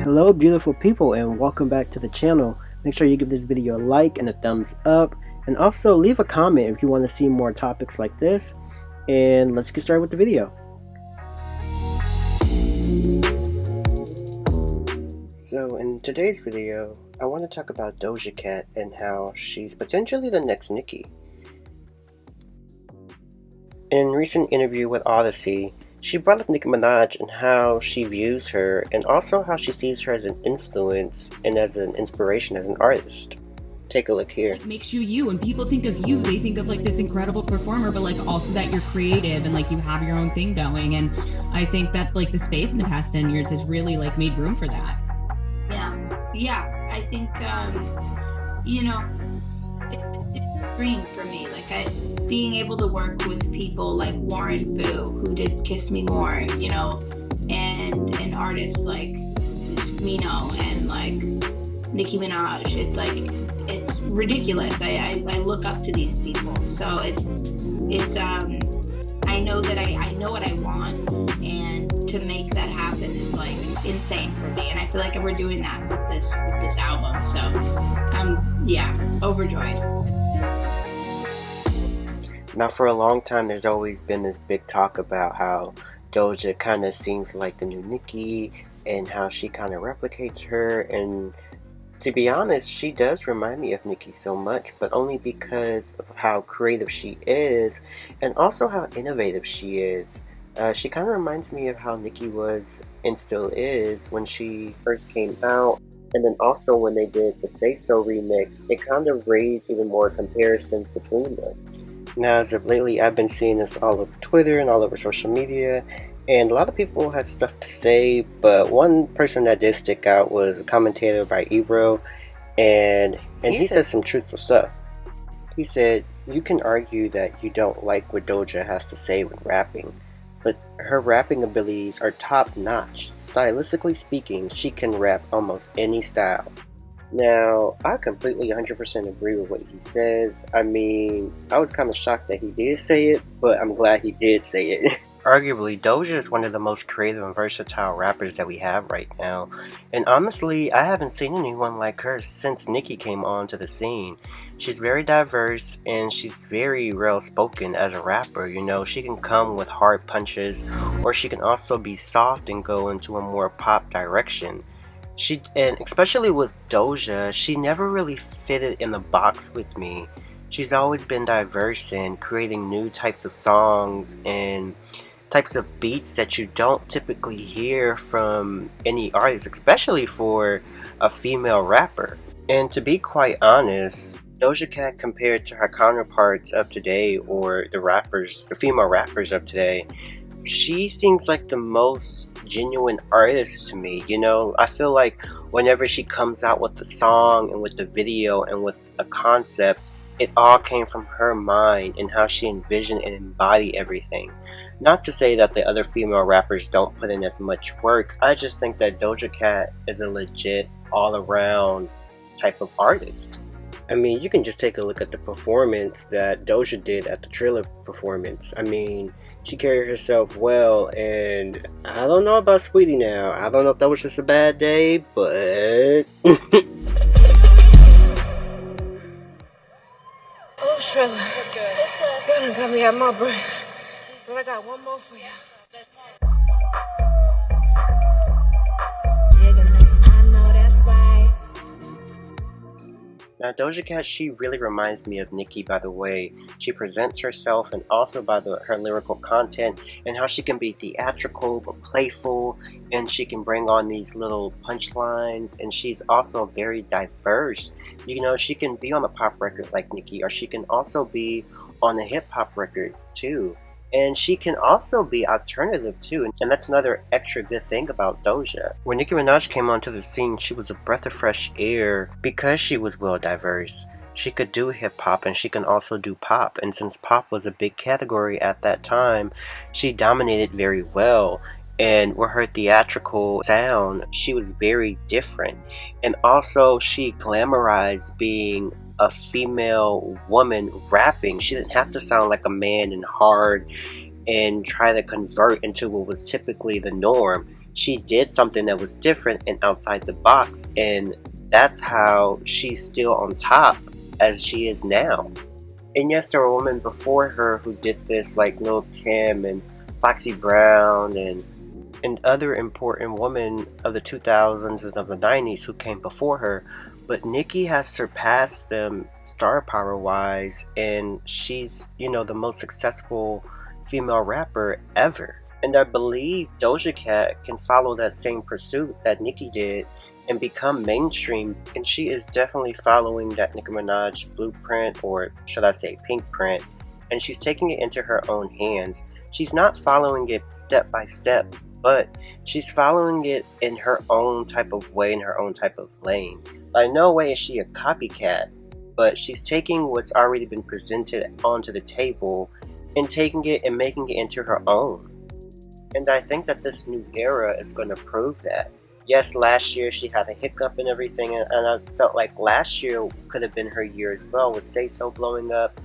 Hello beautiful people, and welcome back to the channel. Make sure you give this video a like and a thumbs up, and also leave a comment if you want to see more topics like this. And let's get started with the video. So in today's video, I want to talk about Doja Cat and how she's potentially the next Nicki. In a recent interview with Odyssey, she brought up Nicki Minaj and how she views her, and also how she sees her as an influence and as an inspiration as an artist. Take a look here. It makes you you. When people think of you, they think of like this incredible performer, but like also that you're creative and like you have your own thing going. And I think that like the space in the past 10 years has really like made room for that. Yeah, I think it's a dream for me. Like being able to work with people like Warren Fu, who did Kiss Me More, and artists like Mino and like Nicki Minaj. It's like, it's ridiculous. I look up to these people. So it's I know that I know what I want, and to make that happen is like insane for me. And I feel like we're doing that with this album. So yeah, overjoyed. Now for a long time there's always been this big talk about how Doja kind of seems like the new Nicki and how she kind of replicates her, and to be honest, she does remind me of Nicki so much, but only because of how creative she is and also how innovative she is. She kind of reminds me of how Nicki was and still is when she first came out, and then also when they did the Say So remix, it kind of raised even more comparisons between them. Now as of lately, I've been seeing this all over Twitter and all over social media, and a lot of people had stuff to say, but one person that did stick out was a commentator by Iver, and he said some truthful stuff. He said, "You can argue that you don't like what Doja has to say when rapping, but her rapping abilities are top notch. Stylistically speaking, she can rap almost any style." Now, I completely 100% agree with what he says. I mean, I was kind of shocked that he did say it, but I'm glad he did say it. Arguably, Doja is one of the most creative and versatile rappers that we have right now. And honestly, I haven't seen anyone like her since Nicki came onto the scene. She's very diverse and she's very well-spoken as a rapper. She can come with hard punches, or she can also be soft and go into a more pop direction. And especially with Doja, she never really fitted in the box with me. She's always been diverse in creating new types of songs and types of beats that you don't typically hear from any artist, especially for a female rapper. And to be quite honest, Doja Cat compared to her counterparts of today, or the female rappers of today, she seems like the most genuine artist to me. I feel like whenever she comes out with the song and with the video and with a concept, it all came from her mind and how she envisioned and embodied everything. Not to say that the other female rappers don't put in as much work, I just think that Doja Cat is a legit all-around type of artist. I mean, you can just take a look at the performance that Doja did at the Triller performance. I mean, she carried herself well, and I don't know about Sweetie now. I don't know if that was just a bad day, but... Oh, Triller. That's good. You done got me out my breath. But I got one more for you. I know that's right. Now Doja Cat, she really reminds me of Nicki by the way she presents herself, and also by her lyrical content, and how she can be theatrical but playful, and she can bring on these little punchlines, and she's also very diverse. She can be on a pop record like Nicki, or she can also be on a hip hop record too. And she can also be alternative too, and that's another extra good thing about Doja. When Nicki Minaj came onto the scene, she was a breath of fresh air because she was well diverse. She could do hip hop and she can also do pop, and since pop was a big category at that time, she dominated very well. And with her theatrical sound, she was very different. And also, she glamorized being a female woman rapping. She didn't have to sound like a man and hard and try to convert into what was typically the norm. she did something that was different and outside the box, and that's how she's still on top as she is now. And yes, there were women before her who did this, like Lil Kim and Foxy Brown and other important women of the 2000s and of the 90s who came before her. But Nicki has surpassed them star power wise, and she's, the most successful female rapper ever. And I believe Doja Cat can follow that same pursuit that Nicki did and become mainstream, and she is definitely following that Nicki Minaj blueprint, or should I say pink print, and she's taking it into her own hands. She's not following it step by step, but she's following it in her own type of way, in her own type of lane. By no way is she a copycat, but she's taking what's already been presented onto the table and taking it and making it into her own. And I think that this new era is going to prove that. Yes, last year she had a hiccup and everything, and I felt like last year could have been her year as well, with Say So blowing up.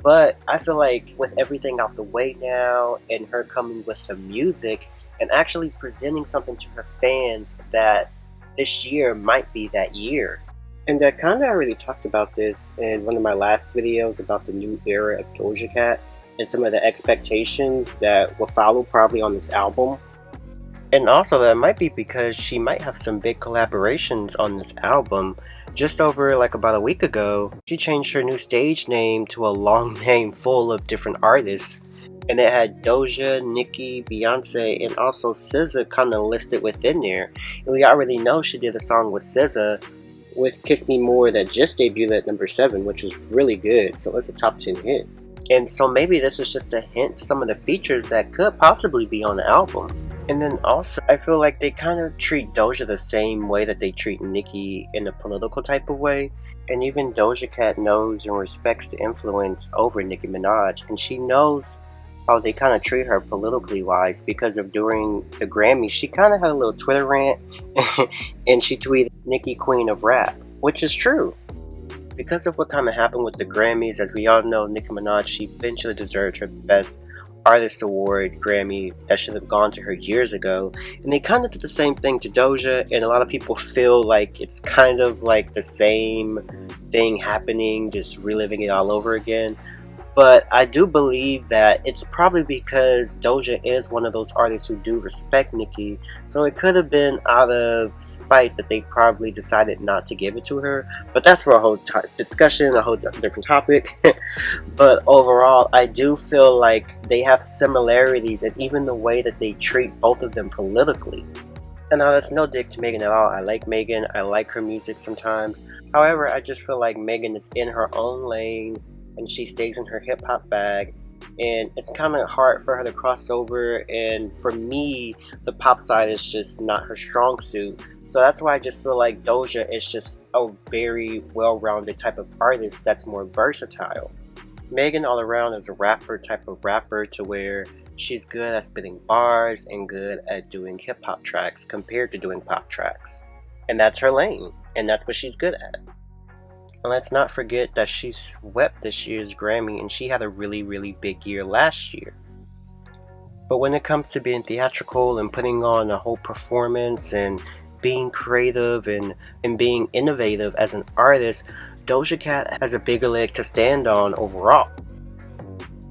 But I feel like with everything out the way now, and her coming with some music and actually presenting something to her fans, that this year might be that year. And I kind of already talked about this in one of my last videos about the new era of Doja Cat and some of the expectations that will follow probably on this album. And also that might be because she might have some big collaborations on this album. Just over like about a week ago, she changed her new stage name to a long name full of different artists. And it had Doja, Nicki, Beyonce, and also SZA kind of listed within there. And we already know she did a song with SZA with Kiss Me More that just debuted at number 7, which was really good. So it's a top 10 hit. And so maybe this is just a hint to some of the features that could possibly be on the album. And then also, I feel like they kind of treat Doja the same way that they treat Nicki in a political type of way. And even Doja Cat knows and respects the influence over Nicki Minaj. And she knows how they kind of treat her politically wise, because of during the Grammys, she kind of had a little Twitter rant and she tweeted Nicki Queen of Rap, which is true. Because of what kind of happened with the Grammys, as we all know, Nicki Minaj, she eventually deserved her Best Artist Award Grammy that should have gone to her years ago. And they kind of did the same thing to Doja, and a lot of people feel like it's kind of like the same thing happening, just reliving it all over again. But I do believe that it's probably because Doja is one of those artists who do respect Nicki, so it could have been out of spite that they probably decided not to give it to her. But that's for a whole discussion, a whole different topic. But overall, I do feel like they have similarities, and even the way that they treat both of them politically. And now that's no dig to Megan at all. I like Megan, I like her music sometimes. However, I just feel like Megan is in her own lane, and she stays in her hip-hop bag, and it's kind of hard for her to cross over, and for me, the pop side is just not her strong suit. So that's why I just feel like Doja is just a very well-rounded type of artist that's more versatile. Megan all around is a rapper type of rapper, to where she's good at spitting bars and good at doing hip-hop tracks compared to doing pop tracks. And that's her lane, and that's what she's good at. And let's not forget that she swept this year's Grammy, and she had a really, really big year last year. But when it comes to being theatrical and putting on a whole performance and being creative and being innovative as an artist, Doja Cat has a bigger leg to stand on overall.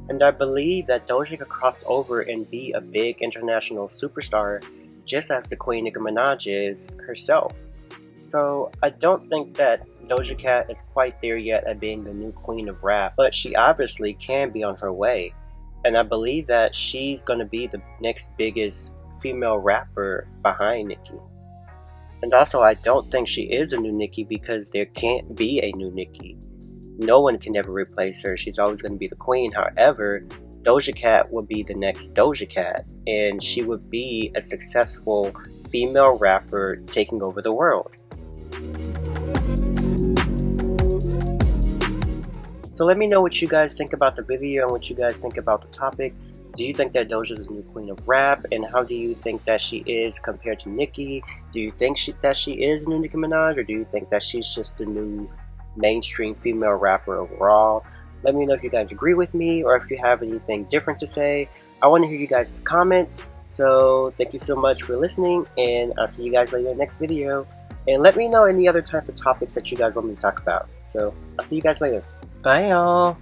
And I believe that Doja could cross over and be a big international superstar, just as the Queen Nicki Minaj is herself. So I don't think that Doja Cat is quite there yet at being the new queen of rap, but she obviously can be on her way. And I believe that she's going to be the next biggest female rapper behind Nicki. And also, I don't think she is a new Nicki, because there can't be a new Nicki. No one can ever replace her. She's always going to be the queen. However, Doja Cat will be the next Doja Cat, and she would be a successful female rapper taking over the world. So let me know what you guys think about the video and what you guys think about the topic. Do you think that Doja is the new queen of rap? And how do you think that she is compared to Nicki? Do you think that she is the new Nicki Minaj? Or do you think that she's just the new mainstream female rapper overall? Let me know if you guys agree with me, or if you have anything different to say. I want to hear you guys' comments. So thank you so much for listening, and I'll see you guys later in the next video. And let me know any other type of topics that you guys want me to talk about. So I'll see you guys later. Bye y'all.